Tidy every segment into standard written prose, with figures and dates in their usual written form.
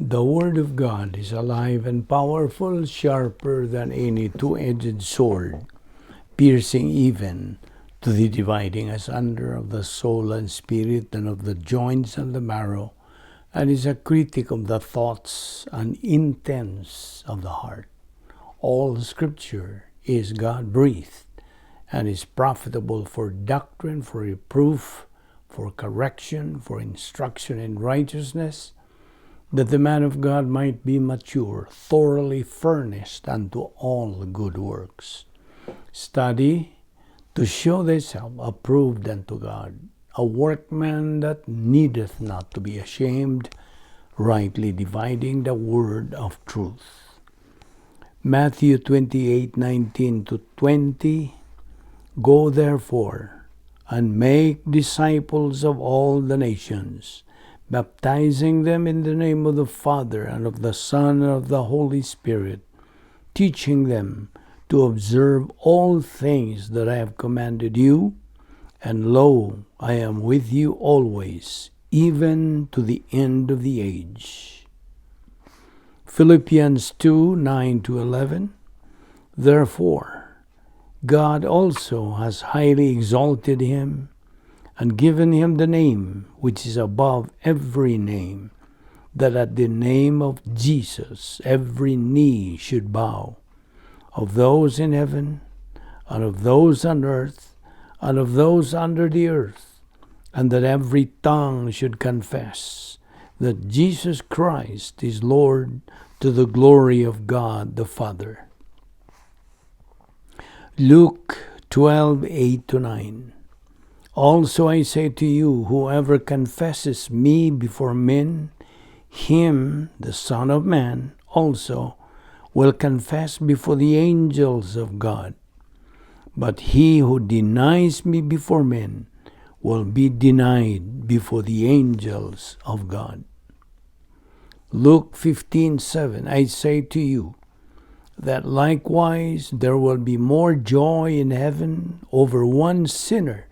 The Word of God is alive and powerful, sharper than any two-edged sword, piercing even to the dividing asunder of the soul and spirit and of the joints and the marrow, and is a critic of the thoughts and intents of the heart. All Scripture is God-breathed and is profitable for doctrine, for reproof, for correction, for instruction in righteousness, that the man of God might be mature, thoroughly furnished unto all good works. Study to show thyself approved unto God, a workman that needeth not to be ashamed, rightly dividing the word of truth. Matthew 28:19-20. Go therefore, and make disciples of all the nations, baptizing them in the name of the Father, and of the Son, and of the Holy Spirit, teaching them to observe all things that I have commanded you, and lo, I am with you always, even to the end of the age. Philippians 2:9-11. Therefore, God also has highly exalted him, and given him the name which is above every name, that at the name of Jesus every knee should bow, of those in heaven, and of those on earth, and of those under the earth, and that every tongue should confess that Jesus Christ is Lord, to the glory of God the Father. Luke 12:8-9. Also I say to you, whoever confesses me before men, him, the Son of Man, also will confess before the angels of God. But he who denies me before men will be denied before the angels of God. Luke 15:7. I say to you that likewise there will be more joy in heaven over one sinner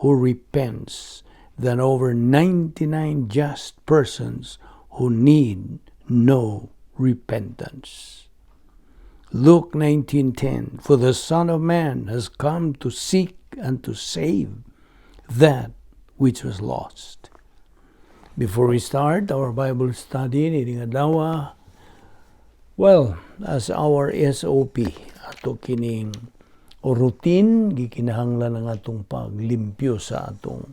who repents than over 99 just persons who need no repentance. Luke 19:10. For the Son of Man has come to seek and to save that which was lost. Before we start our Bible study, nining adlaw, as our SOP, ato kining o routine, gikinahanglan ang atong paglimpyo sa atong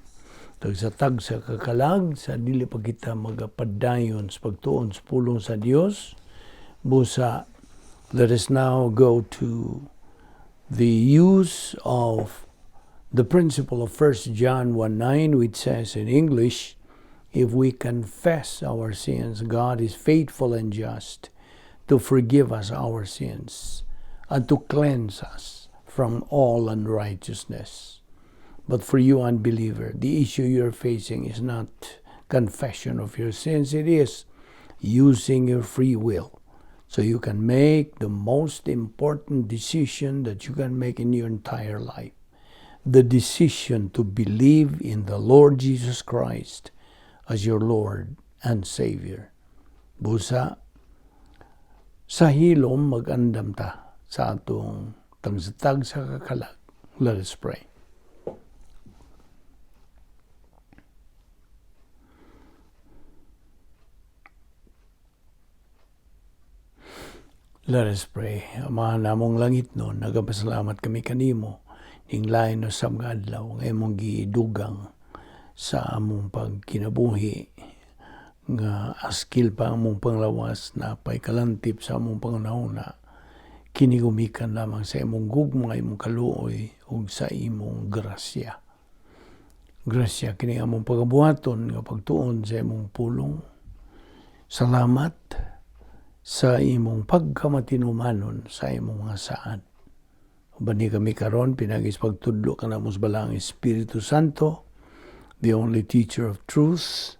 tagsatag sa kakalag, sa dili pa kita magapadayon sa pagtuon sa pulong sa Dios. Busa, let us now go to the use of the principle of 1 John 1:9, which says in English, if we confess our sins, God is faithful and just to forgive us our sins and to cleanse us from all unrighteousness. But for you, unbeliever, the issue you're facing is not confession of your sins. It is using your free will so you can make the most important decision that you can make in your entire life. The decision to believe in the Lord Jesus Christ as your Lord and Savior. Busa, sa hilom mag-andam ta sa atong tagsatag sa kakalag. Let us pray. Let us pray. Amahan namong langit nun, nagapasalamat kami kanimo, ning lain no sa mga adlaw, ngay mong gidugang sa among pagkinabuhi, nga askil pa among panglawas na pa'y kalantip sa among pangunahuna, kinigumikan lamang sa imong gugma, imong kaluoy, ug sa imong grasya. Grasya kini among pagabuhaton nga pagtuon sa imong pulong. Salamat sa imong pagkamatinumanon sa imong mga saad. Bani kami karon pinagis pagtudlo ka na musbalang Espiritu Santo, the only teacher of truth,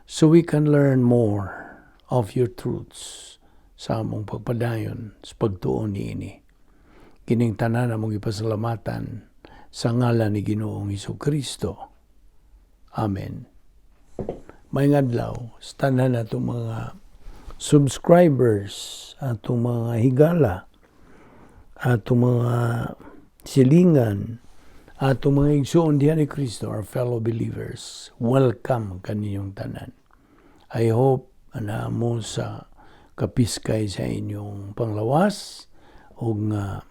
so we can learn more of your truths sa among pagpadayon sa pagtuon niini. Kining tanan among ipasalamatan sa ngalan ni Ginoong Hesukristo. Amen. May ngadlaw, sa tanan natong mga subscribers, atong mga higala, atong mga silingan, atong mga igsoon diha ni Kristo, our fellow believers. Welcome kaninyong tanan. I hope na mo sa kapiskay sa inyong panglawas o nga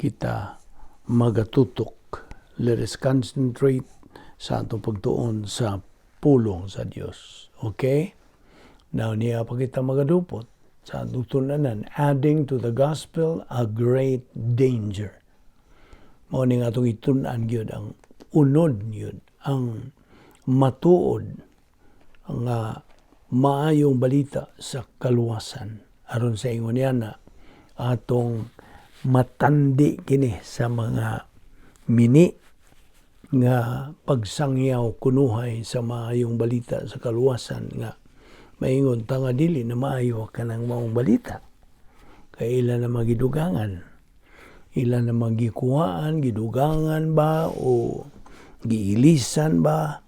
kita magatutok. Let us concentrate sa atong pagtuon sa pulong sa Dios. Okay? Now, niya pa kita magadupot sa atong tunanan, adding to the gospel a great danger. Mao ni nga atong itun-an gyud ang unod gyud, ang matuod nga maayong balita sa kaluwasan. Aron sa ingon niya na atong matandi kini sa mga mini nga pagsangyaw kunuhay sa maayong balita sa kaluwasan nga maingon ta nga dili na maayo kanang maong balita. Kay ila na magidugangan. Ila na magikuhaan, gidugangan ba o giilisan ba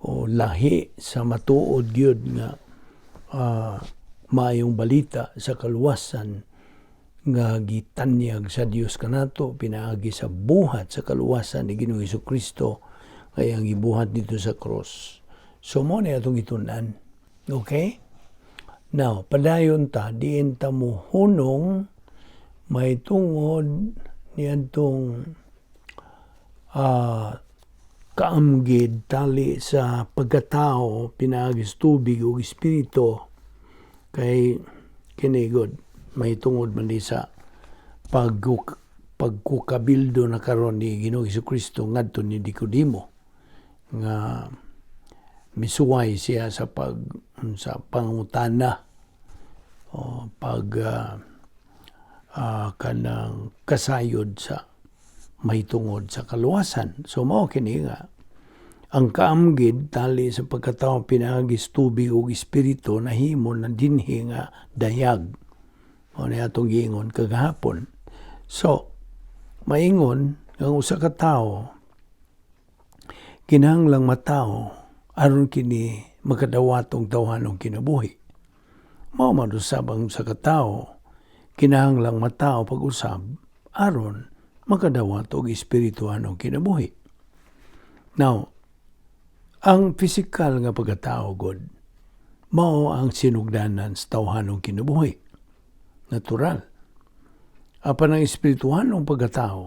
o lahi sa matuod gyud nga maayong balita sa kaluwasan nga gitanyag sa Dios kanato pinaagi sa buhat sa kaluwasan ni Ginoong Hesukristo kay ang gibuhat dito sa cross. So mo na atong itun-an. Okay? Now, padayon ta diin ta mo hunong may tungod niyadtong kaamgid tali sa pagkatao pinaagis tubig o espiritu kay kinigod may tungod man di sa pagkukabildo na karon ni Ginoong Hesukristo ngadto ni Nikodimo nga misuway siya sa pangutana o kanang kasayod sa may tungod sa kaluwasan. So mao kini nga ang kaamgid tali sa pagkatao pinaagis tubig o espiritu nahimo na dinhi nga dayag. Mao ni atong giingon kagahapon. So maingon ang usa ka tawo kinahanglang matao aron kini makadawatong tawhanong kinabuhi. Mao man usab ang usa ka tawo kinahanglang matao pag-usab aron makadawat og espirituhanong kinabuhi. Now, ang pisikal nga pagkatao god mao ang sinugdanan sa tawhanong kinabuhi. Natural. Apan ang espirituhanong pagkatao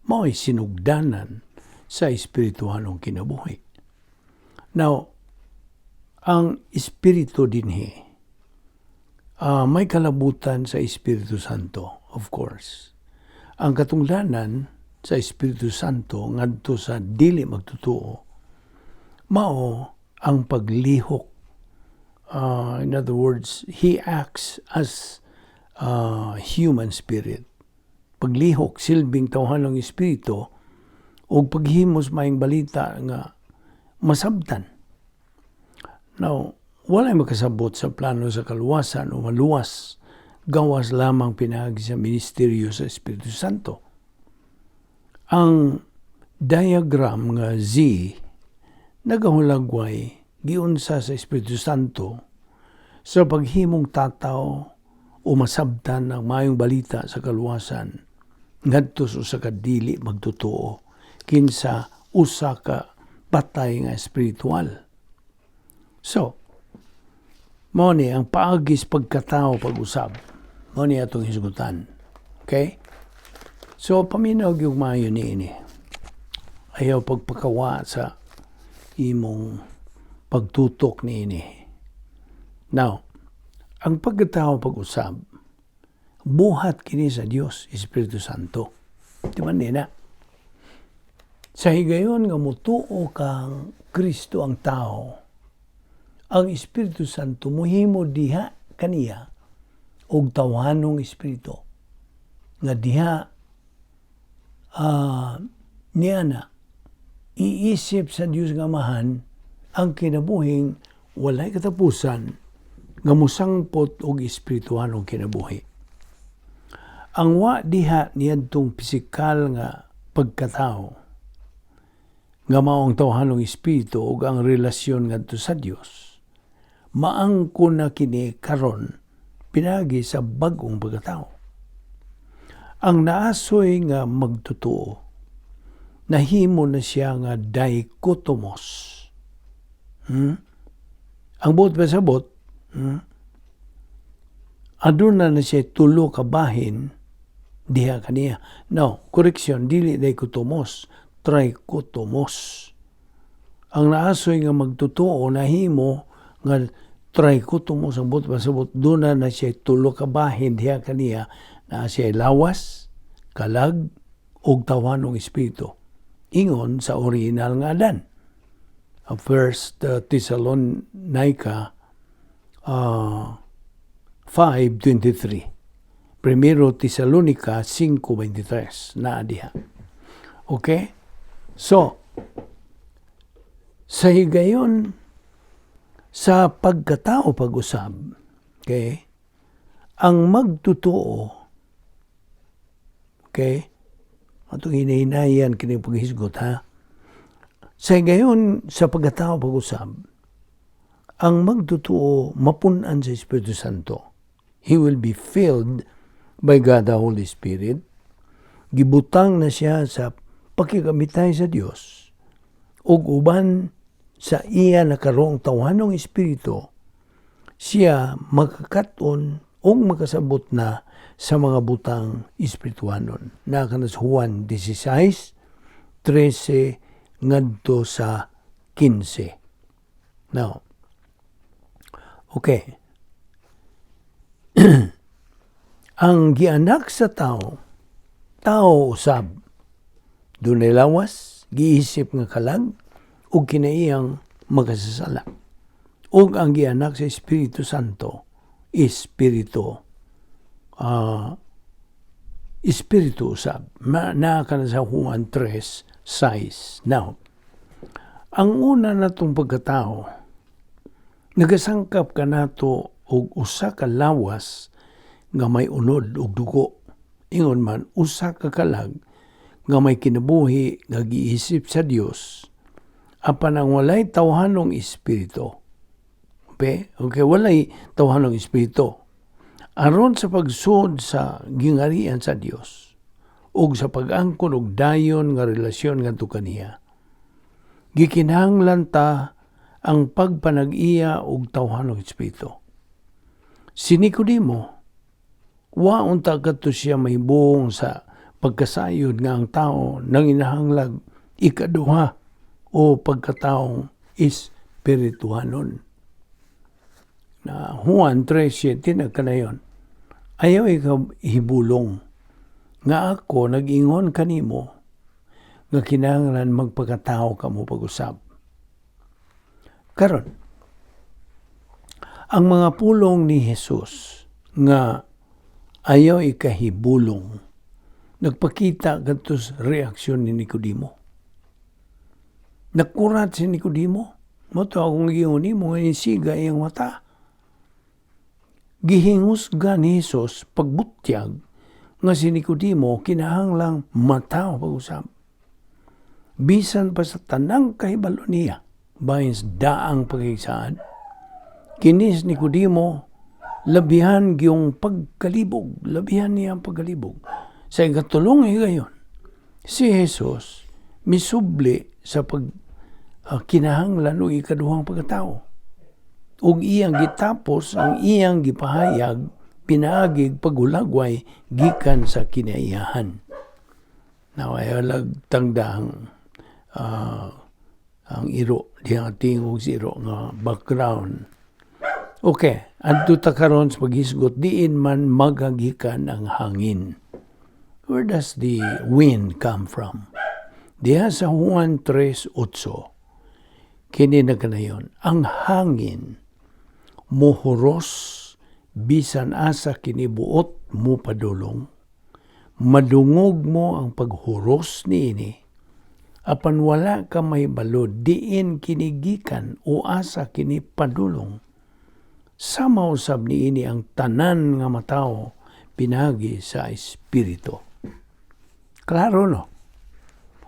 mao ay sinugdanan sa espirituhanong kinabuhi. Now, ang espiritu dinhi may kalabutan sa Espiritu Santo, of course. Ang katungdanan sa Espiritu Santo ngadto sa dili magtutuo mao ang paglihok. In other words, he acts as human spirit. Paglihok silbing tawhanong espiritu o paghimos maayong balita nga masabtan. Now, walay makasabot sa plano sa kaluwasan o maluwas gawas lamang pinaagi sa ministeryo sa Espiritu Santo. Ang diagram nga Z nagahulagway giunsa sa Espiritu Santo sa paghimong tataw o masabtan ng maayong balita sa kaluwasan ngadto sa usa ka dili magtotoo kinsa usa ka patay nga espiritual. So, mao ni ang paagis pagkatao pag-usab. Mao ni atong hisgutan. Okay? So, paminaw yung maayo niini. Ayaw pagpakawa sa imong pagtutok niini. Now, ang pagkatao pag-usab, buhat kini sa Dios, Espiritu Santo. Di ba nina? Sa higayon nga mutuo kang Kristo ang tao, ang Espiritu Santo muhimo diha kaniya og tawhanong espiritu nga diha niya na iisip sa Dios nga Amahan ang kinabuhing walay katapusan nga musangpot og espirituhanong kinabuhi. Ang wa diha niadtong pisikal nga pagkatao nga maong tawhanong espiritu ug ang relasyon ngadto sa Dios maangko na kini karon pinagi sa bagong pagkatao. Ang naasoy nga magtotoo, nahimo na siya nga dichotomos. Ang buot pa sa buot, aduna na siya tulo ka bahin diha kaniya. No, correction, dili dichotomos, trichotomos. Ang naasoy nga magtotoo, nahimo nga trichotomos ang buot pa sa buot, duna na siya tulo ka bahin diha kaniya, na siya lawas, kalag, ug tawanong espiritu. Ingon sa original nga Adan. First Thessalonica 5:23. Primero Thessalonica 5:23 na diha. Okay? So, sa higayon sa pagkatao pag-usab, okay? Ang magtotoo, okay? Atong hinahinayan kini paghisgot, ha? Sa gayon, sa pagkatao pag-usab, ang magtotoo mapunan sa Espiritu Santo. He will be filled by God the Holy Spirit. Gibutang na siya sa pakigamitan sa Dios. Ug uban sa iya nakaroong tawhanong espiritu, siya magkakaton o makasabot na sa mga butang espirituanon. Nakana sa Juan 16:13 ngadto sa 15. Now, okay. Ang gianak sa tao usab, dunay lawas, giisip nga kalag, ug kinaiyang makasasala. Ug ang gianak sa Espiritu Santo, Espiritu usab. Naa ka na sa Juan 3:6. Now, ang una natong pagkatao, nagasangkap ka nato og usa ka lawas nga may unod ug dugo. Ingon man, usa ka kalag nga may kinabuhi nga giisip sa Dios, apan ang walay tawhanong espiritu. Okay, walay tawhanong espiritu. Aron sa pagsud sa gingarian sa Dios ug sa pag-angkon og dayon nga relasyon ngadto kaniya, gikinahanglan ta ang pagpanag-iya og tawhanong espiritu. Si Nicodemo, wa unta kadto siya mahibong sa pagkasayod nga ang tao nanginahanglag ikaduha o pagkataong espirituhanon. Na Juan 3:7 nagkanayon, ayaw ikaw hibulong nga ako nag-ingon kanimo nga kinahanglan magpakatao kamo pag-usab. Karon, ang mga pulong ni Jesus nga ayaw ikahibulong, nagpakita kadto sa reaksyon ni Nicodemo. Nakurat si Nicodemo, moto akong giuni mo nga insiga iyang mata. Gihingusga ni Jesus pagbutyag nga si Nicodemo kinahanglang mataw pag-usab. Bisan pa sa tanang kahibalo niya, bahin sa daang pagkaigsaan, kinis Nicodemo labihan giyong pagkalibog, labihan niya ang pagkalibog. Sa ikatulong higayon, si Jesus misubli sa kinahanglan o ikaduhang pagkatao. Ug iyang gitapos ang iyang gipahayag, pinaagig pagulagway gikan sa kinaiyahan. Now, ay tangdang ang iro, diyang tingog si iro nga background. Okay, adto ta karon sa paghisgot, diin man magagikan ang hangin. Where does the wind come from? Diha sa Juan 3:8, kini na kanayon, ang hangin muhuros bisan asa kinibuot mo padulong, madungog mo ang paghuros niini, apan wala ka may balod, diin kinigikan o asa kini padulong. Sama usab niini ang tanan nga mataw pinagi sa espiritu. Klaro no?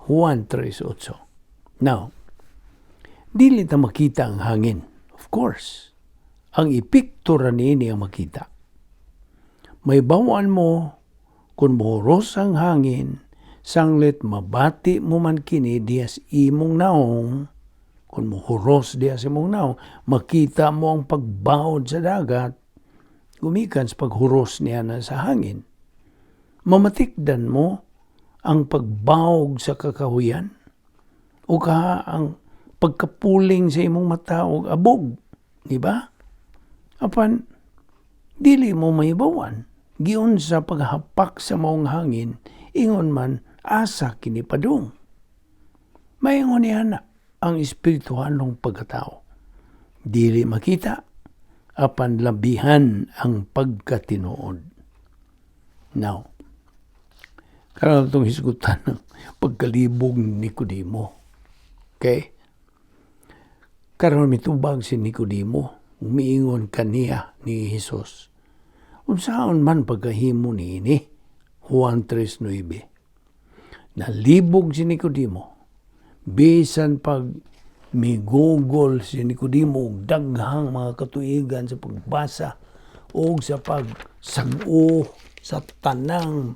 Juan 3:8. Now, dili ta makita ang hangin. Of course. ang epekto ra niini ang makita. May bawaan mo kung moros ang hangin, sanglit mabati mo man kini diyas imong naong, kung mohuros diyas imong naong, makita mo ang pagbawod sa dagat, gumikan sa paghuros niya na sa hangin. Mamatikdan mo ang pagbawog sa kakahuyan, o kaha ang pagkapuling sa imong mata o abog, di ba? Apan, dili mo may bawan. Giun sa paghapak sa maong hangin, ingon man asa kini padung. Maingon niya na ang espirituhanong pagkatao. Dili makita, apan labihan ang pagkatinuod. Now, karon itong hisgutan ng pagkalibog ni Nicodemo. Okay? Karon mitubag si Nicodemo, umiingon kaniya ni Jesus. Unsaon man pagkahimo niini, Juan 3:9. Nalibog si Nicodemo, bisan pag migugol si Nicodemo og daghang mga katuigan sa pagbasa o sa pagsag-o sa tanang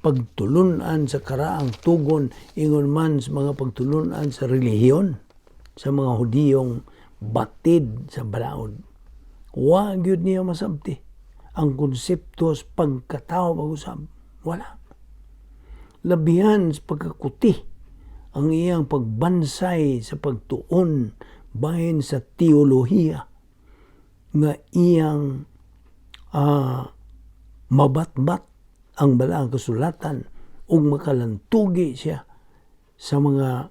pagtulunan sa karaang tugon, ingon man sa mga pagtulunan sa relihiyon, sa mga Hudiyong batid sa balaod. Wa gyud niya masabti ang konsepto sa pagkatao pag-usab. Wala. Labihan sa pagkakuti ang iyang pagbansay sa pagtuon bahin sa teolohiya nga iyang mabatbat ang balaang kasulatan ug makalantugi siya sa mga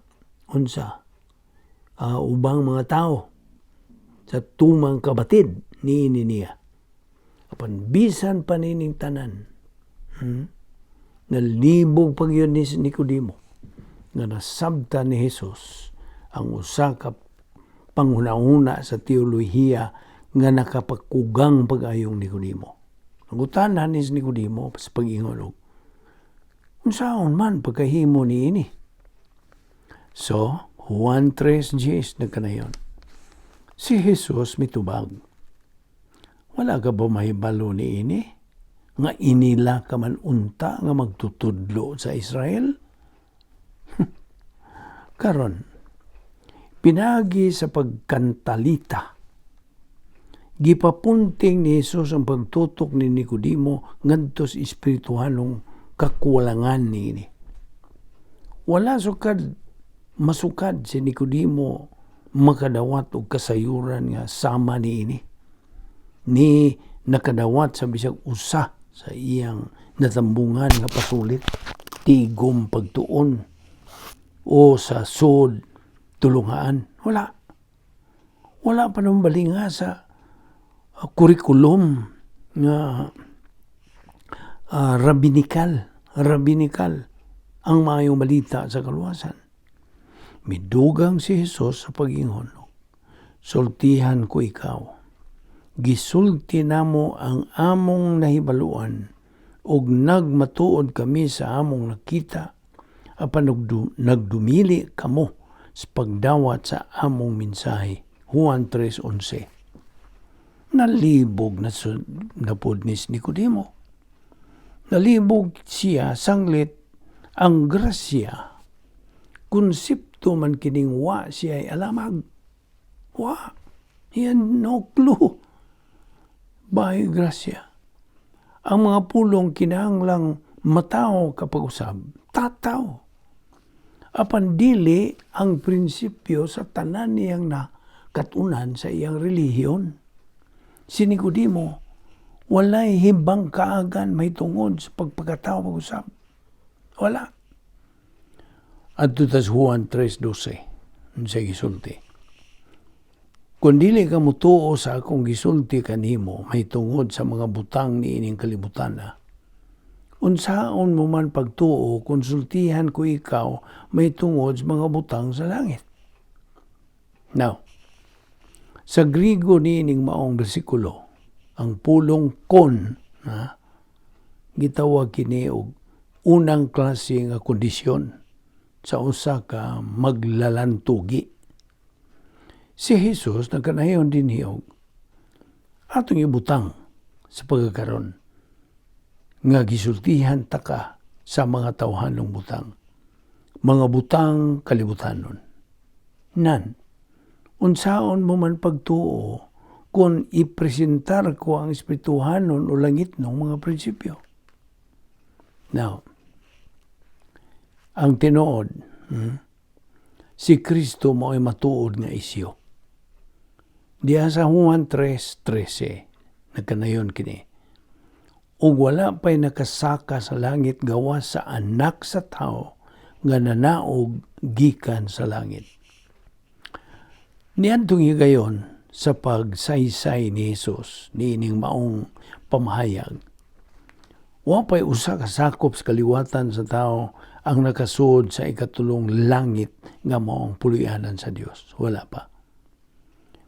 ubang mga tao sa tumang kabatid niini niya. Apan bisan pa nining tanan, nalibog pag yun ni Nicodemo nga nasabta ni Jesus ang usa ka panghuna-huna sa teolohiya nga nakapagkugang pag-ayong Nicodemo. Nagutanan ni Nicodemo sa pag-ingon, unsaon man pagkahimo niini? So, Juan 3:10 nagkanayon. Si Jesus mitubag, wala ka ba mahibalo niini? Nga inila ka man unta nga magtutudlo sa Israel? Karon, pinagi sa pagkantalita, gipapunting ni Jesus ang pagtutok ni Nicodemo ngadto sa espirituhanong kakulangan niini. Wala masukad si Nicodemo makadawat og kasayuran nga sama niini. Ni nakadawat sa bisag usa sa iyang natambungan nga pasulit, tigom pagtuon o sa sud tulungaan. Wala pa nang balinga sa kurikulum nga rabbinikal ang maayong balita sa kaluwasan. Midugang si Jesus sa pag-ingon, sultihan ko ikaw, gisulti namo ang among nahibaluan ug nagmatuod kami sa among nakita, apan nagdumili kamo sa pagdawat sa among mensahe. Juan 3:11. Nalibog na napod ni Nicodemo. Nalibog siya sanglit ang grasya. Konsepto man kining wa siya ay alamag. Wa. Yan no clue. Bahay grasya. Ang mga pulong kinahanglang matao kapag usab. Tataw. Apan dili ang prinsipyo sa tanan niyang nakatunan sa iyang relihiyon. Si Nicodemo, walay himbang kaagan may tungod sa pagpagkatao pag-usab. Wala. At tutas Juan 3:12, sa gisulti. Kung dili ka mutuo sa akong gisulti kanimo, may tungod sa mga butang ni ining kalibutan na. Unsaon mo man pagtuo, konsultihan ko ikaw, may tungod sa mga butang sa langit. Now, sa Griego ni ining maong bersikulo, ang pulong kon, gitawag kini og unang klase nga kondisyon sa usa ka maglalantugi. Si Jesus nagkanayon din hiyog atong ibutang sa pagkakaroon nga gisultihan taka sa mga tawhanong butang. Mga butang kalibutanon. Nan, unsaon mo man pagtuo kung ipresentar ko ang espirituhanon o langit ng mga prinsipyo. Now, ang tinuod, si Kristo mo ay matuod nga isyo. Diya sa Juan 3:13, nagkanayon kini. Ug wala pa'y nakasaka sa langit gawas sa anak sa tao nga nanaog gikan sa langit. Niadtong higayon sa pagsaysay ni Jesus, niining maong pamahayag, wa pa'y usa ka sakop sa kaliwatan sa tao ang nakasud sa ikatulong langit nga maong puloy-anan sa Dios. Wala pa.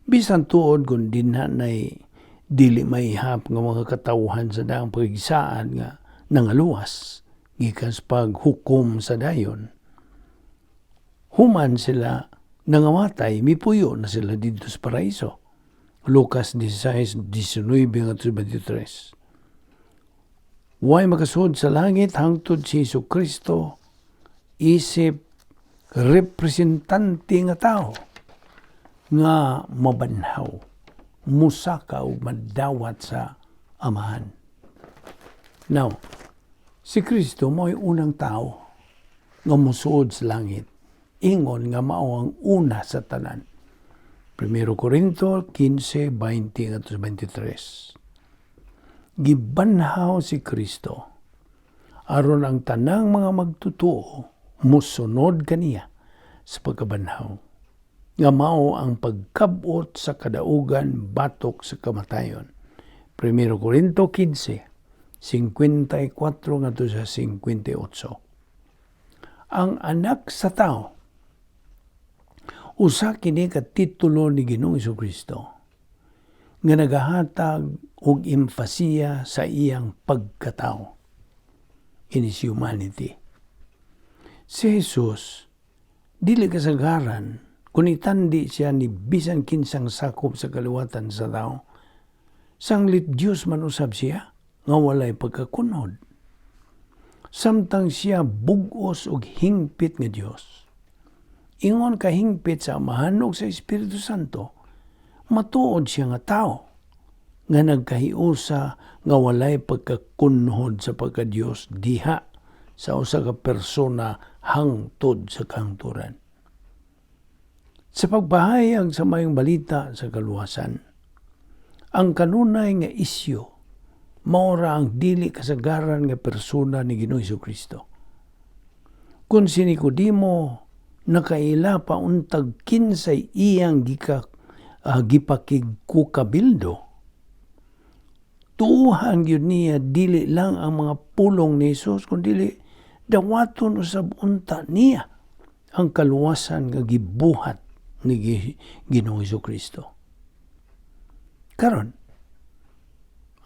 Bisan tuod kung dinhanay dili maihap nga mga katawhan sa daang pagigsaan nga nangaluwas gikan sa paghukom sa dayon. Human sila nangamatay, mipuyo na sila dito sa paraiso. Lucas 16:19-23. Way makasud sa langit hangtod si Jesucristo isip representante nga tao nga mabanhaw, musaka o madawat sa amahan. Now, si Kristo mo'y unang tao nga musuod sa langit. Ingon nga mao ang una sa tanan. 1 Corinto 15:20-23. Gibanhaw si Kristo aron ang tanang mga magtutuo musunod kaniya sa pagkabanhaw. Nga mao ang pagkabot sa kadaugan batok sa kamatayon. 1 Corinto 15:54-58. Ang anak sa tao, usa kini ka titulo ni Ginoong Jesucristo nga nagahatag og empasiya sa iyang pagkatao. In his humanity. Si Jesus, dili kasagaran kung itandi siya ni bisan kinsang sakop sa kaliwatan sa tao, sanglit Diyos man usab siya, nga walay pagkakunod. Samtang siya bugos og hingpit nga Diyos. Ingon ka hingpit sa Amahan ug sa Espiritu Santo, matuod siya nga tao, nga nagkahiusa nga walay pagkakunhod sa pagka-Diyos diha sa usa ka persona hangtod sa kahangturan. Sa pagpahayag sa mayong balita sa kaluwasan, ang kanunay nga isyu maura ang dili kasagaran nga persona ni Ginoong Jesucristo. Kung si Nicodemo nakaila pa untag kinsay iyang gipakigkukabildo, tuuhan yun niya dili lang ang mga pulong ni Jesus, kundi dawaton usab unta niya ang kaluwasan nga gibuhat ni Ginoong Jesucristo. Karon,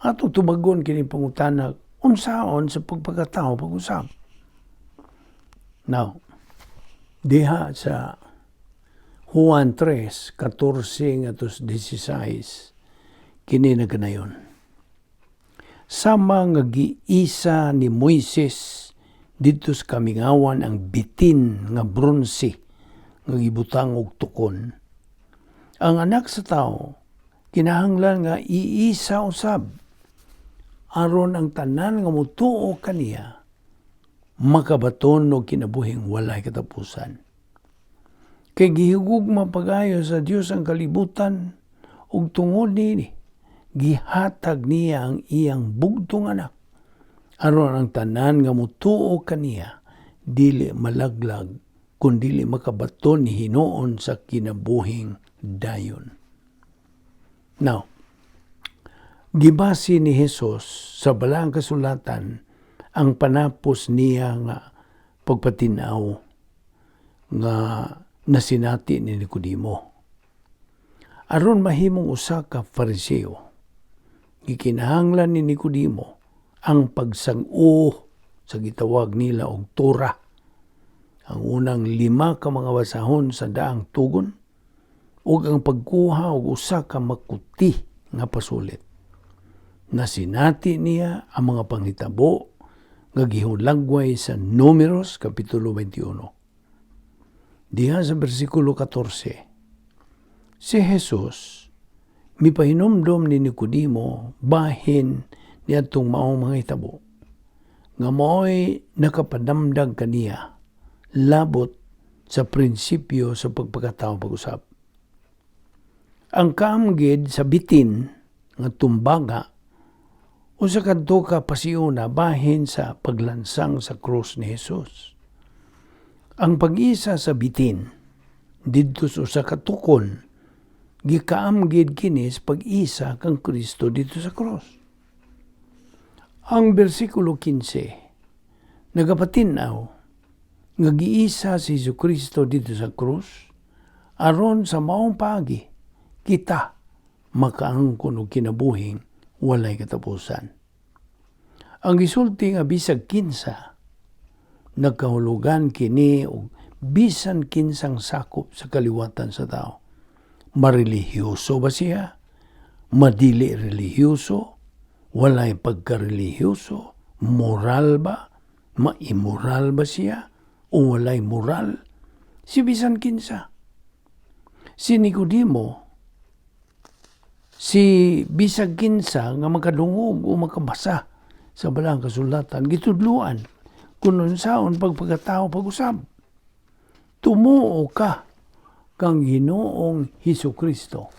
ato tubagon kini pangutana unsaon sa pagpagkatao pag-usab. Now, diha sa Juan 3:14-16 kini nagkanayon. Sama nga giisa ni Moises dito sa kamingawan ang bitin nga bronse nga gibutang og tukon. Ang anak sa tao kinahanglan nga iisa usab aron ang tanan nga mutuo kaniya makabaton og kinabuhing walay katapusan. Kay gihigugma pagayo sa Dios ang kalibutan ug tungod niini gihatag niya ang iyang bugtong anak aron ang tanan nga mutuo kaniya dili malaglag kundi makabaton ni hinuon sa kinabuhing dayon. Now, gibasi ni Jesus sa balaang kasulatan ang panapos niya nga pagpatinaw nga nasinati ni Nicodemo. Aron mahimong usa ka Fariseo, gikinahanglan ni Nicodemo ang pagsang-o sa gitawag nila og Torah, ang unang 5 ka mga basahon sa daang tugon, ug ang pagkuha og usa ka makuti nga pasulit. Nasinati niya ang mga panghitabo nga gihulagway sa Números Kapitulo 21. Diha sa versikulo 14, si Jesus mipahinomdom ni Nicodemo bahin niadtong maong mga hitabo nga mao'y nakapadamdag kaniya labot sa prinsipyo sa pagpakatao pag-usab. Ang kaamgid sa bitin nga tumbaga o sa kadto ka pasiuna bahin sa paglansang sa krus ni Jesus. Ang pag-isa sa bitin didto sa katukon gikaamgid kinis pag-isa kang Kristo dito sa krus. Ang bersikulo 15 nagapatinaw nga giisa si Jesucristo dito sa krus aron sa maong paagi kita makaangkon og kinabuhing walay katapusan. Ang gisulti nga bisag kinsa nagkahulugan kini og bisan kinsang sakop sa kaliwatan sa tao. Marelihiyoso ba siya? Madili relihiyoso? Walay pagkarelihiyoso? Moral ba? Maimoral ba siya? O walay moral? Si bisan kinsa. Si Nicodemo, si bisag kinsa nga makadungog o makabasa sa balang kasulatan, gitudluan kung unsaon pagpagkatao pag-usab. Tumuo ka kang Ginoong Hesukristo.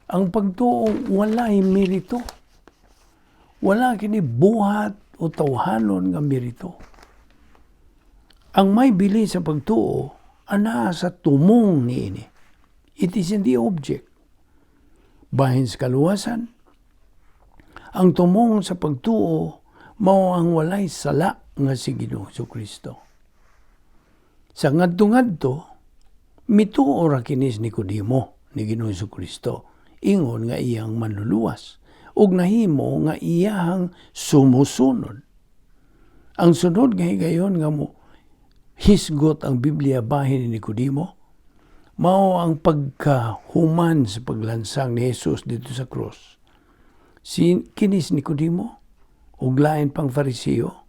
Ang pagtuo walay merito. Wala kini buhat o tawhanon nga merito. Ang may bili sa pagtuo ana sa tumong niini. It is in the object. Bahin sa kaluwasan, ang tumong sa pagtuo mao ang walay sala nga si Ginoong Hesukristo. Sa ngadto-ngadto, mituo ra kinis Nicodemo ni Ginoong Hesukristo ingon nga iyang manluluwas ug nahimo nga iyahang sumusunod. Ang sunod nga higayon nga mo hisgot ang Biblia bahin ni Nicodemo mao ang pagkahuman sa paglansang ni Jesus dito sa krus. Si kinis Nicodemo ug lain pang Fariseo,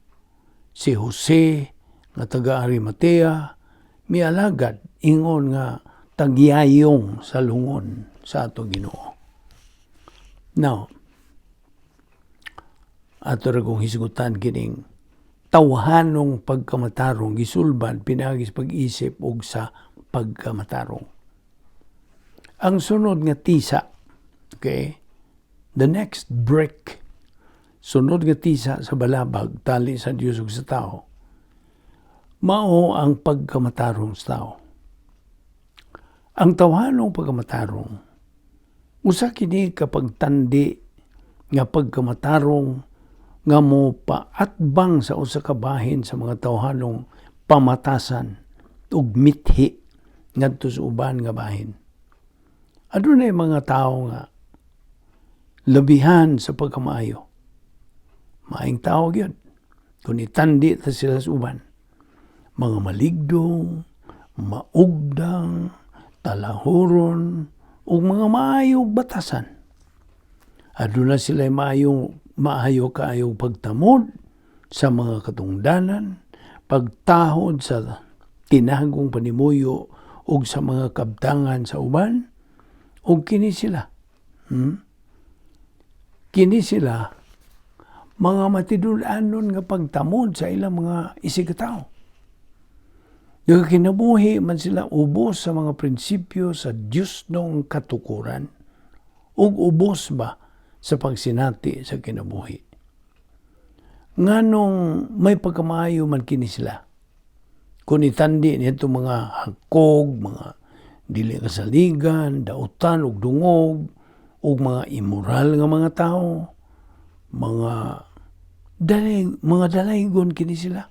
si Jose nga taga Arimatea, mialagad ingon nga tagyayong sa lungon sa ato Ginoo. Now, ato ra kong hisgutan kining tawhanong pagkamatarong gisulban pinagis pag-isip og sa pagkamatarong. Ang sunod nga tisa, okay, the next brick, sunod nga tisa sa balabag, tali sa Diyos ug sa tao, mao ang pagkamatarong sa tao. Ang tawhanong pagkamatarong, usa kini kapag tandi nga pagkamatarong nga mo paatbang sa usa ka bahin sa mga tawhanong pamatasan ug mithi ngadto sa uban nga bahin. Adunay mga tao nga labihan sa pagkamaayo. Maayong tao gyud kun itandi ta sila sa uban. Mga maligdong, maugdang, talahuron, ug mga maayong batasan. Aduna sila maayo kaayong pagtamod sa mga katungdanan, pagtahod sa tinagong panimuyo ug sa mga kabtangan sa uban, ug kini sila. Kini sila mga matidul-anon nga pagtamod sa ilang mga isigataw. Yung kinabuhi man sila ubos sa mga prinsipyo sa Diyos nung katukuran ug ubos ba sa pagsinati sa kinabuhi. Nganong may pagkamaayo man kini sila. Kung itandi nito mga hagkog, mga dili kasaligan, dautan ug dungog, ug mga immoral nga mga tao, mga dalaygon kini sila.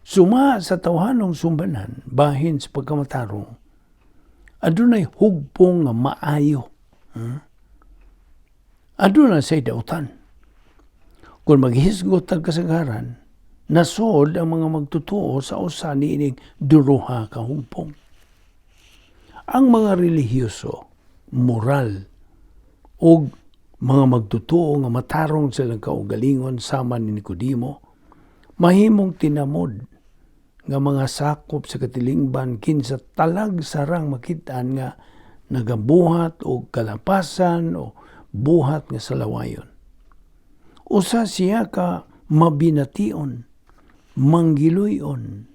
Suma sa tawhanong sumbanan bahin sa pagkamatarong, adunay hugpong nga maayo. Aduna say dautan. Kung maghisgot ang kasagaran, nasod ang mga magtutuo sa usa niining duruha ka hugpong. Ang mga relihiyoso, moral, o mga magtutuo nga matarong silang kaugalingon sama ni Nicodemo, mahimong tinamod nga mga sakop sa katilingban kinsa talag sarang makitaan nga nagabuhat o kalapasan o buhat nga salawayon. Usa siya ka mabination, manggiluyon,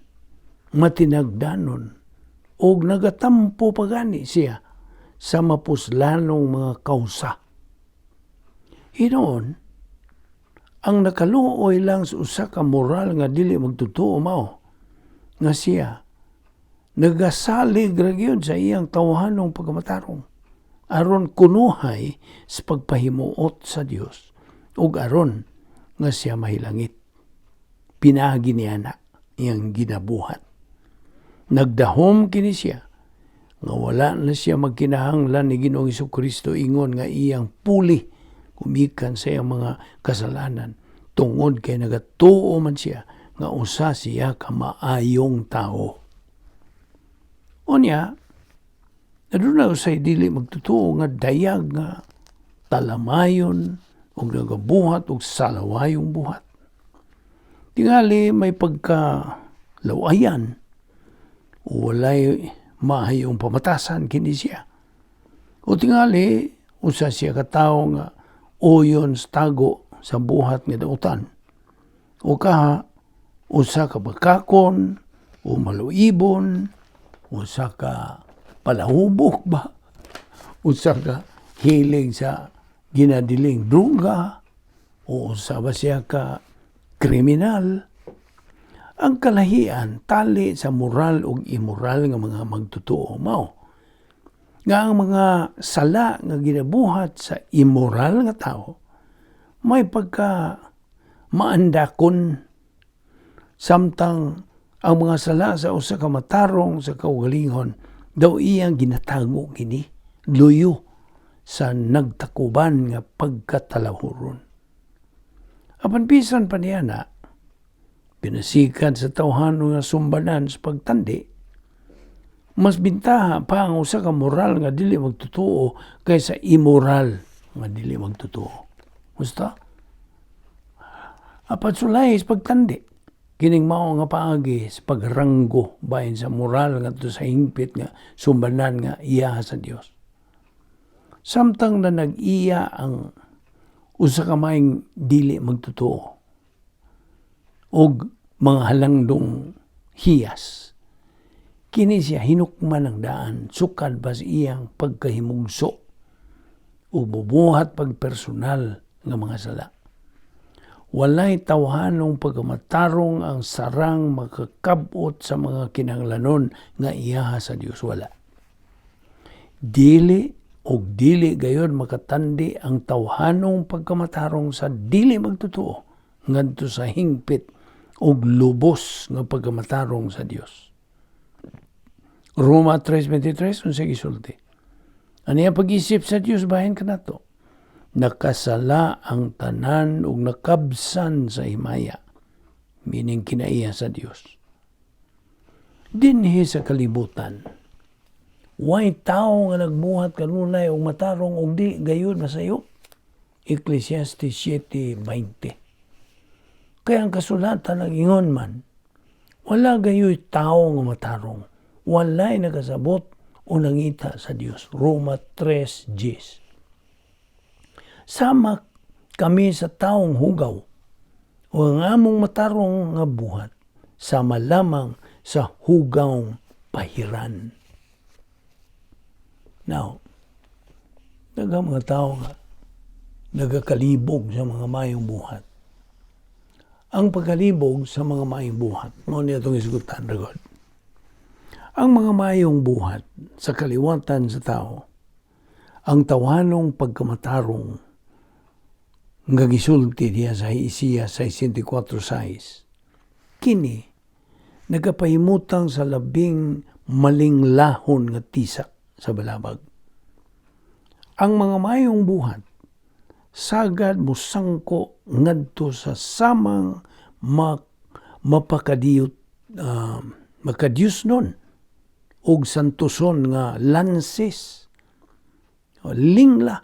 matinagdanon, o nagatampo pagani siya sa mapuslanong mga kausa. Hinoon, ang nakaluoy lang sa usa ka moral nga dili magtutuo mao, nga siya nagasalig ra gyud sa iyang tawhanong pagkamatarong aron kunuhay sa pagpahimuot sa Dios ug aron nga siya mahilangit. Pinaagi niya na iyang ginabuhat. Nagdahom kini siya nga wala na siya magkinahanglan ni Ginoong Jesucristo ingon nga iyang puli kumikan sa iyang mga kasalanan tungod kay nagatuo man siya nga usa siya ka maayong tao. Unya, aduna usay dili magtutuo nga dayag nga talamayon ug nagabuhat og salawayong buhat. Tingali may pagkalawayan o walay maayong pamatasan kini siya. O tingali usa siya ka tawo nga uyon sa tago sa buhat nga dautan. O kaha usa ka bakakon o maluibon, usa ka palahubok ba, usa ka hilig sa ginadiling druga, o usa ba siya ka kriminal. Ang kalahian tali sa moral ug immoral nga mga magtutuo mao. Nga ang mga sala nga ginabuhat sa immoral nga tao may pagka maandakon, samtang ang mga sala sa usa ka matarong sa kaugalingon daw iyang ginatago kini luyo sa nagtakuban nga pagkatalahuron. Apan bisan pa niya na pinasikan sa tawhanon nga sumbanan sa pagtandi, mas bintaha pa ang usa ka moral nga dili magtutuo kaysa immoral nga dili magtutuo. Musta? Apat sulay sa pagtandi, kining mao nga paagi sa pagranggo bahin sa moral nga to sa hingpit nga sumbanan nga iya sa Dios. Samtang na nag-iya ang usa ka maayong dili magtutuo og mga halangdong hiyas, kini siya hinukman ng daan sukad pa sa iyang pagkahimugso o bubuhat pagpersonal nga mga sala. Walay tawhanong pagkamatarong ang sarang makakabot sa mga kinahanglanon nga iyaha sa Dios. Wala. Dili gayon makatandi ang tawhanong pagkamatarong sa dili magtutuo ngadto sa hingpit og lubos nga pagkamatarong sa Dios. Roma 3:23 unsay gisulti. Aniya pag-isip sa Dios bahin kanato. Nakasala ang tanan ug nakabsan sa himaya, meaning kinaiya sa Dios. Dinhi sa kalibutan, way tao nga nagbuhat kanunay og matarong og di gayon masayo. Ecclesiastes 7:20. Kaya ang kasulatan nag-ingon man, wala gayoy tao nga matarong, walay nakasabot o nangita sa Dios. Roma 3:10. Sama kami sa taong hugaw o ang among matarong nga buhat, sama lamang sa hugawng pahiran. Now, daghang mga tao nga nagakalibog sa mga mayong buhat. Ang pagkalibog sa mga mayong buhat, mao niya itong isgutan ragod. Ang mga mayong buhat sa kaliwatan sa tao, ang tawhanong pagkamatarong nga gisulti diya sa Isiya 64:6. Kini nagapahimutang sa labing malinglahon nga tisak sa balabag. Ang mga mayong buhat sagad musangko ngadto sa samang makadiyusnon og santuson nga lanses o lingla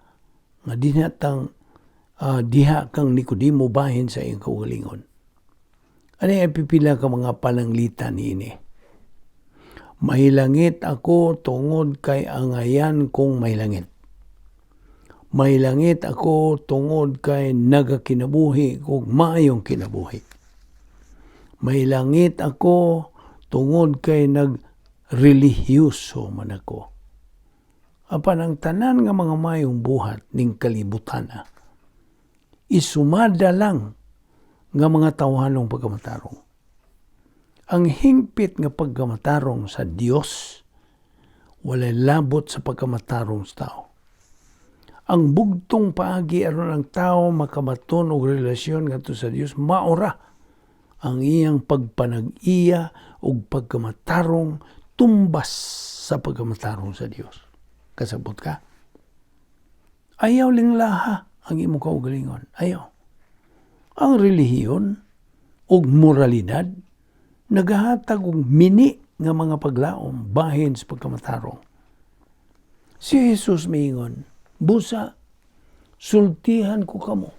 nga diha kang Nicodemo bahin sa iyong kaugalingon. Ano yung pipila ka mga pananglitan ini? Mahilangit ako tungod kay angayan kong mahilangit. Mahilangit ako tungod kay nagakinabuhi kog maayong kinabuhi. Mahilangit ako tungod kay nagrelihiyoso man ako. Apan ang tanan nga mga mayong buhat ning kalibutan isumada lang nga mga tawhanong pagkamatarong. Ang hingpit nga pagkamatarong sa Dios walay labot sa pagkamatarong sa tao. Ang bugtong paagi aron ang tao makamaton og relasyon ngadto sa Dios maora ang iyang pagpanag-iya og pagkamatarong tumbas sa pagkamatarong sa Dios. Kasabot ka? Ayaw linglaha ang imong kaugalingon. Ayaw. Ang relihiyon ug moralidad nagahatag og mini nga mga paglaom bahin sa pagkamatarong. Si Jesus miingon, busa, sultihan ko kamo,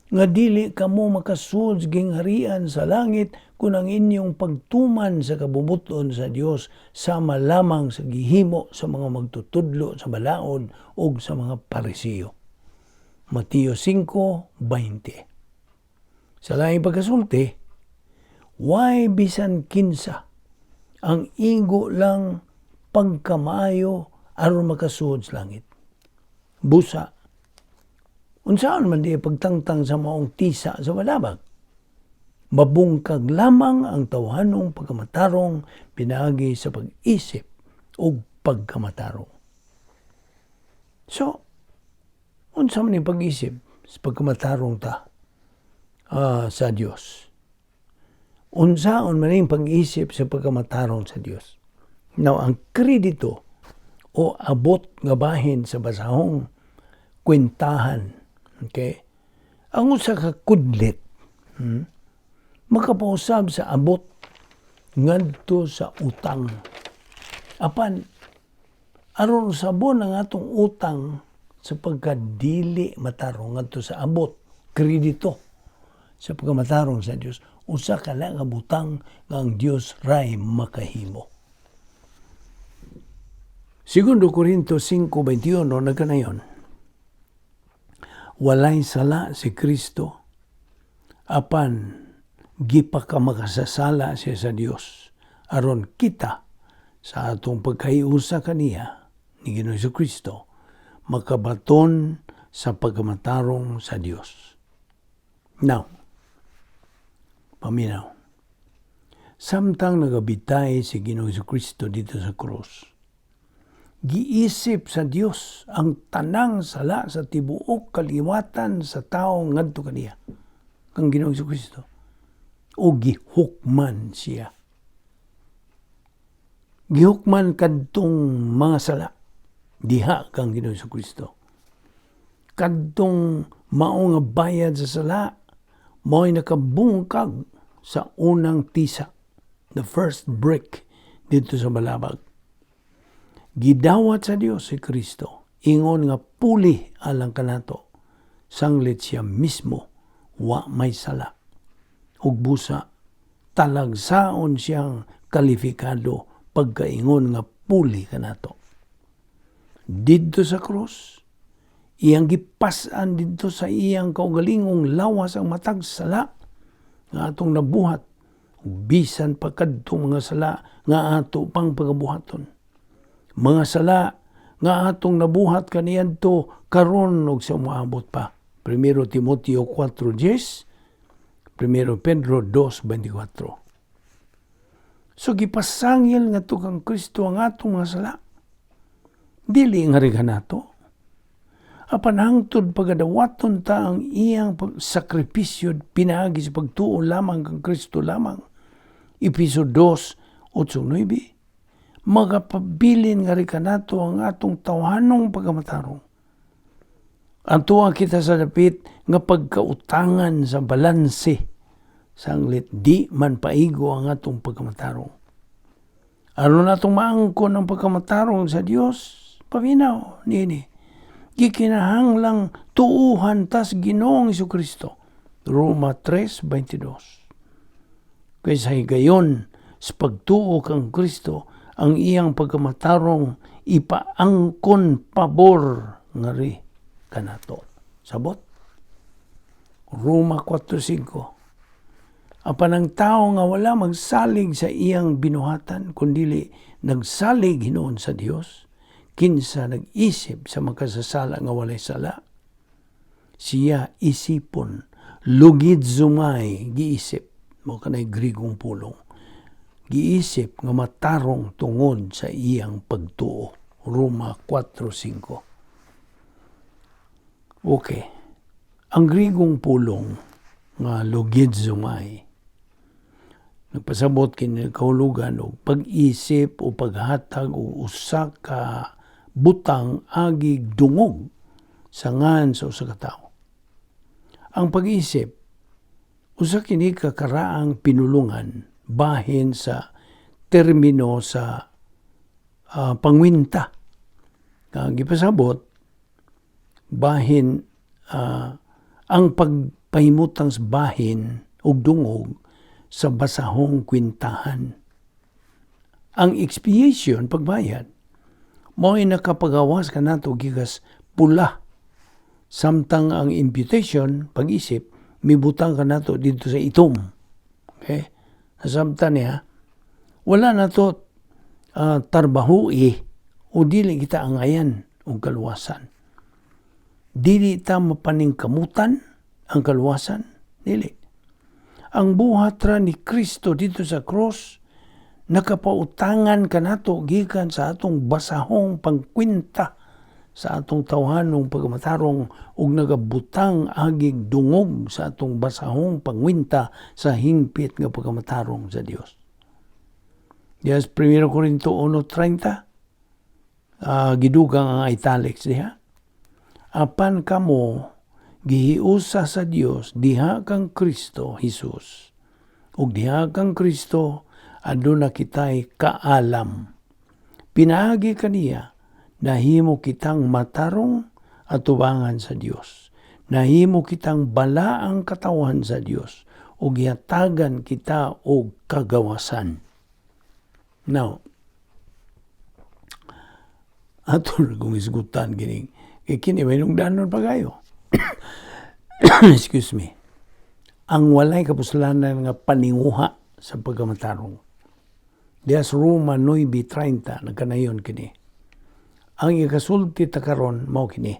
nga dili kamo makasud sa gingharian sa langit kung ang inyong pagtuman sa kabubuton sa Dios sama lamang sa gihimo sa mga magtutudlo sa balaod o sa mga parisiyo. Mateo 5:20. Sa laing pagkasulti, why bisan kinsa ang igo lang pagkamaayo aron makasud sa langit. Busa, unsaan man di pagtangtang sa maong tisa sa balabag. Mabungkag lamang ang tawhanong pagkamatarong pinaagi sa pag-isip o pagkamatarong. So, unsa man yung pag-isip sa pagkamatarong ta sa Dios? Unsaon man yung pag-isip sa pagkamatarong sa Dios? Now, ang kredito o abot nga bahin sa basahong kwentahan, okay? Ang usa ka kudlit, makapausab sa abot ngadto sa utang. Apan, aron sabon ang atong utang sa pagkadili matarong ngadto sa abot, kredito sa pagkamatarong sa Dios, usa ka lang nga butang nga ang Dios ray makahimo. Segundo Corinto 5:21 nagkanayon, walay sala si Kristo, apan gipakamakasasala siya sa Dios, aron kita sa atong pagkaiusa kaniya ni Ginoong Jesucristo makabaton sa pagkamatarong sa Dios. Now, paminaw, samtang nagabitay si Ginoong Jesucristo dito sa krus, giisip sa Dios ang tanang sala sa tibuok kaliwatan sa tao ngadto kaniya kang Ginoong Jesucristo, o gihukman siya. Gihukman kadtong mga sala diha kang Ginoong Jesucristo. Kadtong mao nga bayad sa sala mao'y nakabungkag sa unang tisa, the first brick dito sa balabag. Gidawat sa Dios si Kristo, ingon nga puli alang kanato, sanglit siya mismo, wa may sala. Ug busa, talagsaon siyang kalifikado pagkaingon nga puli kanato. Didto sa krus, iyang gipasan didto sa iyang kaugalingong lawas ang matag sala nga atong nabuhat, bisan pa kadtong mga sala nga ato pang pagabuhaton. Mga sala nga atong nabuhat kaniadto karon og sa moabot pa. 1 Timoteo 4:10, 1 Pedro 2:24. So gipasangil nga to kang Kristo ang atong mga sala. Dili nga rin nato. Apan hangtod pagadawaton ta ang iyang sakripisyo pinaagi sa pagtuo lamang kang Kristo lamang. Episo 2:8-9. Magapabilin nga rin nato ang atong tawhanong pagkamatarong. Atuwa kita sa dapit nga pagkautangan sa balanse, sanglit di man paigo ang atong pagkamatarong. Aron natong maangkon ang pagkamatarong sa Dios, paminaw nini. gikinahanglang tuuhan tas Ginoong Jesucristo. Roma 3:22. Kaysa higayon sa pagtuo kang Kristo, ang iyang pagkamatarong ipaangkon pabor ngari kanato. Sabot? Roma 4:5. Apan ang tao nga wala magsalig sa iyang binuhatan, kundili nagsalig hinoon sa Dios, kinsa nag-isip sa makasasala nga walay sala, siya isipon, lugid zumay, giisip, mo kanay Grigong pulong, giisip nga matarong tungod sa iyang pagtuo. Roma 4:5. Okay. Ang Grigong pulong nga lugid zumay, nagpasabot kini kahulugan og pag-isip o paghatag o usa ka butang agig dungog sa ngan sa usa ka tawo. Ang pag-isip usa kini ka karaang pinulungan bahin sa termino sa pangwinta. Kang gipasabot bahin ang pagpahimutang sa bahin og dungog sa basahong kwintahan. Ang expiation, pagbayad, mo'y nakapagawas ka nato gikas pula. Samtang ang imputation, pag-isip, mibutang ka nato dito sa itom. Okay? Samtang niya, wala na to tarbahui o dili kita angayan o kaluwasan. Dili ta mapaningkamutan ang kaluwasan, dili. Ang buhat ra ni Kristo dito sa cross, nakapautangan ka nato gikan sa atong basahong pangkwinta sa atong tawhanong pagmatarong ug nagabutang agig dungog sa atong basahong pangwinta sa hingpit nga pagmatarong sa Dios. Yes, 1 Corinto 1:30, gidugang ang italics diha. Apan kamo gihiusa sa Dios diha kang Kristo Jesus. Ug diha kang Kristo aduna kitay kaalam. Pinaagi kaniya nahimo kitang matarong at tubangan sa Dios. Nahimo kitang balaang katawan sa Dios ug gihatagan kita og kagawasan. Now, atol kung isgutan gining kini may nungdanon pa kayo. Excuse me. Ang walay kapusalanan nga paninguha sa pagkamatarong. Dias Roma 9:30 nagkanayon kini. Ang ikasulti ta karon mao kini.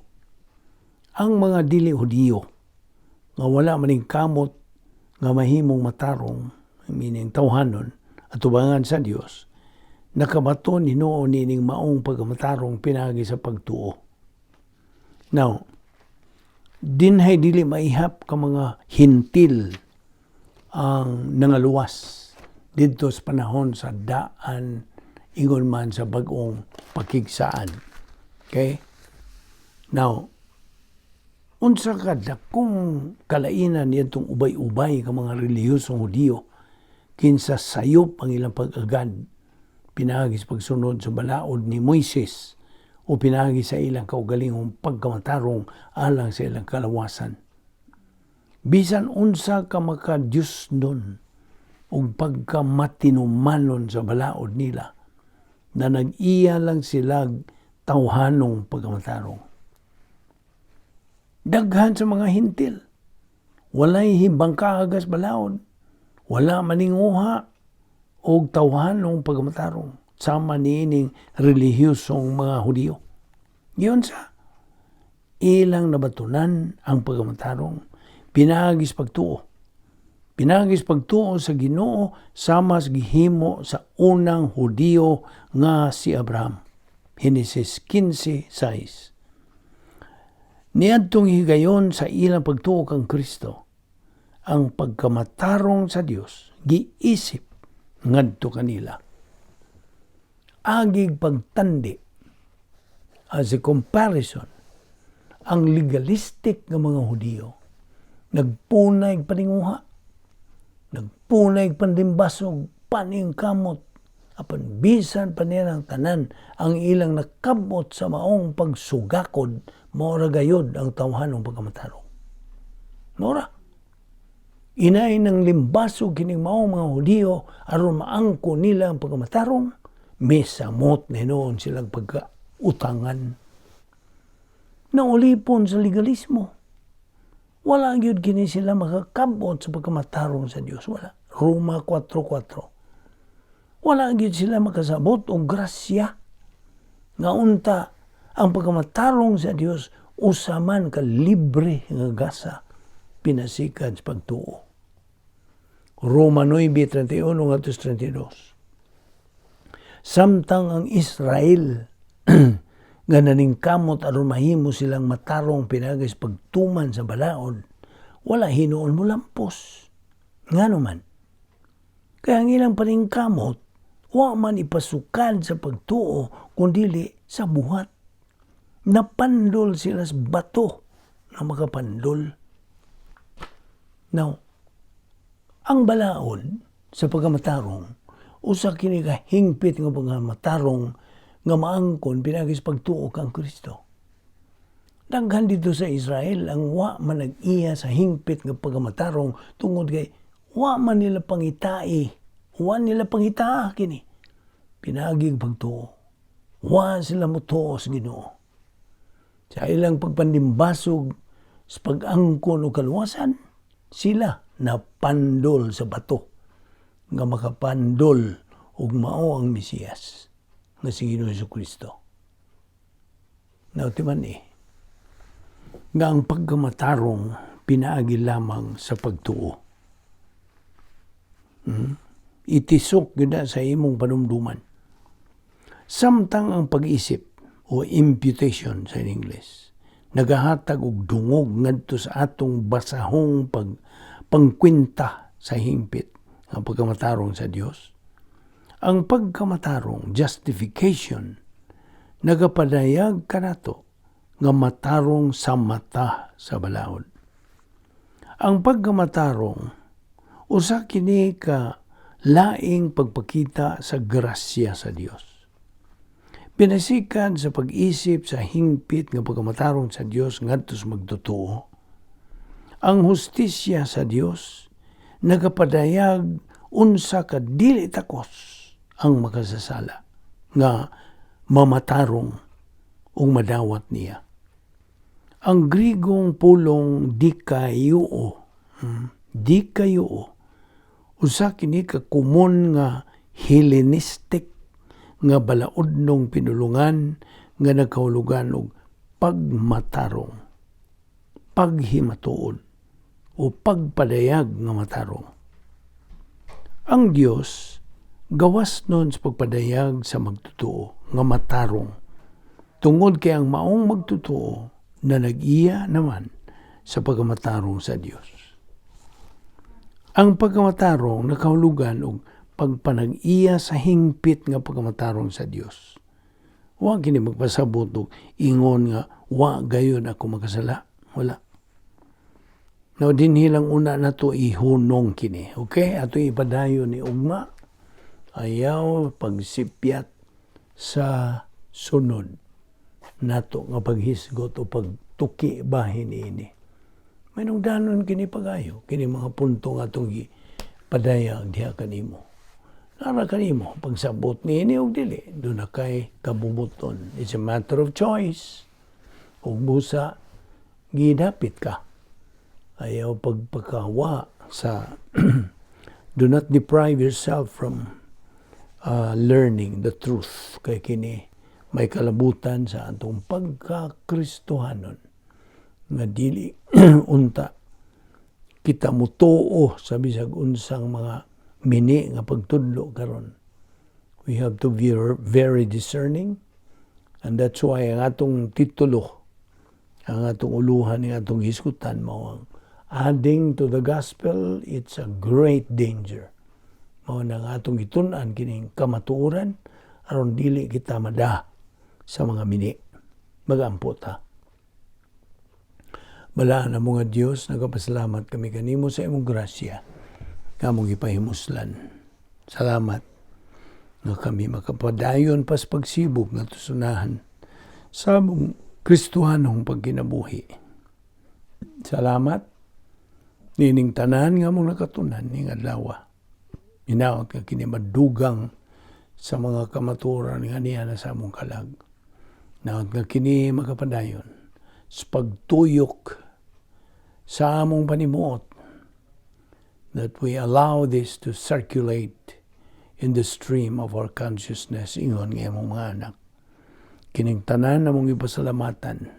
Ang mga dili Hudiyo nga wala maning kamot nga mahimong matarong, meaning tawhanon at tubangan sa Dios, nakabaton hinuon nining maong pagkamatarong pinagi sa pagtuo. Now, dinhay dili maihap ka mga hintil ang nangaluwas dito sa panahon sa daan ingon man sa bagong pakigsaan. Okay? Now, unsa ka dakong kalainan nitong ubay-ubay ka mga relihiyosong Hudiyo kinsa sayop ang ilang pag-agad pinagi sa pagsunod sa balaod ni Moises o pinagi sa ilang kaugalingong pagkamatarong alang sa ilang kalawasan. Bisan unsa ka maka-Diyos nun o pagkamatinumanon sa balaod nila na nag-iya lang sila tawhanong pagkamatarong. Daghan sa mga hintil. Walay hibang kaagas balaod. Wala maninguha o tawhanong pagkamatarong. Sama niining relihiyosong mga Hudiyo. Giyon sa ilang nabatunan ang pagkamatarong, pinagis pagtuo. Pinagis pagtuo sa Ginoo sama sa gihimo sa unang Hudiyo nga si Abraham. Genesis 15:6. Niadtong higayon sa ilang pagtuo kang Kristo, ang pagkamatarong sa Dios giisip ngadto kanila. Agig pagtandi as a comparison, ang legalistic ng mga Hudiyo nagpunay paninguha, nagpunay pandimbasog, paningkamot apan bisan pa niya ng tanan ang ilang nakabot sa maong pagsugakod, maura gayod ang tawhanong pagkamatarong. Maura. Inay ng limbasog kining maong mga Hudiyo aron maangko nila ang pagkamatarong, mesamot na noon silang pagkautangan. Naulipon sa legalismo. Wala gyud kini sila makakabot sa pagkamatarong sa Dios. Wala. Roma 4:4. Wala gyud sila makasabot og grasya nga unta ang pagkamatarong sa Dios usaman ka libre nga gasa pinasikan sa pagtuo. Roma 9:31-32. Samtang ang Israel nga naningkamot aron mahimo silang matarong pinagis pagtuman sa balaod, wala hinuon mo lampos. Ngano man. Kaya ang ilang paningkamot, wa man ipasukan sa pagtuo, kundili sa buhat. Napandol sila sa bato na makapandol. Now, ang balaod sa pagkamatarong, usa kini ka hingpit nga pagkamatarong nga maangkon pinagis pagtuo kang Kristo. Daghan dito sa Israel ang wa man nag-iya sa hingpit nga pagkamatarong tungod kay wa man nila pangitai, wa nila pangitaa kini. Pinagig pagtuo. Wa sila mutuo sa Ginoo. Sa ilang pagpandimbasog sa pag-angkon o kaluwasan, sila napandol sa bato nga makapandol ug mao ang Mesiyas nga si Ginoong Jesucristo. Nautiman nga ang pagkamatarong pinaagi lamang sa pagtuo. Itisok yun sa imong panumduman. Samtang ang pag-isip o imputation sa English nagahatag og dungog ngadto sa atong basahong pangkwenta sa hingpit ang pagkamatarong sa Dios. Ang pagkamatarong, justification, nagapadayag kanato nga matarong sa mata sa balaod. Ang pagkamatarong, usa kini ka laing pagpakita sa grasya sa Dios. Pinasikan sa pag-isip sa hingpit nga pagkamatarong sa Dios ngadto sa magtotoo. Ang hustisya sa Dios nagapadayag unsa ka dili takos ang makasasala nga mamatarong o madawat niya. Ang Grigong pulong dikayuo, usa kini ka kumon nga Hellenistic nga balaodnong pinulungan nga nagkahulugan og pagmatarong, paghimatuod o pagpadayag nga matarong. Ang Dios gawas nun sa pagpadayag sa magtutuo nga matarong tungod kay ang maong magtutuo na nag-iya naman sa pagkamatarong sa Dios. Ang pagkamatarong nakahulugan og pagpanag-iya sa hingpit nga pagkamatarong sa Dios. Wa kini magpasabot og ingon nga wa gayon ako makasala. Wala. Now dinhi lang una nato ihunong kini. Okay? Ato ipadayon ni ugma. Ayaw pagsipyat sa sunod nato nga paghisgot o pagtuki bahin ini. May nungdanon kini pagayo. Kini mga punto nga itong padayag diha kanimo. Nara kanimo, pagsabot ni ini og dili, doon na kay kabubuton. It's a matter of choice. Ug busa, gidapit ka. Ayaw pagpakawa sa do not deprive yourself from learning the truth. Kay kini may kalabutan sa atong pagkakristohanon nga dili unta kita mutuo sa bisag unsang mga mini nga pagtudlo karon. We have to be very discerning, and that's why ang atong titulo, ang atong uluhan, ang atong hisgutan mao ang adding to the gospel, it's a great danger. Mao na ang atong gitun-an kining kamatuoran aron dili kita mada sa mga mini. Magampot ha. Balaan na mga Diyos, nagapasalamat kami kanimo sa imong grasya. Kamong ipahimuslan. Salamat nga kami makapadayon pas pagsibog nga tusunahan sa among Kristohanong pagkinabuhi. Salamat nining tanan nga mong nakatunan ning adlaw. Hinaot nga kini madugang sa mga kamaturan nga niya na sa among kalag. Naot nga kini makapadayon sa pagtuyok sa among panimuot, that we allow this to circulate in the stream of our consciousness ingon nga among mga anak. Kining tanan namong ipasalamatan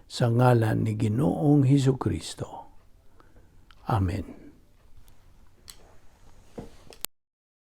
sa ngalan ni Ginoong Hesukristo. Amen.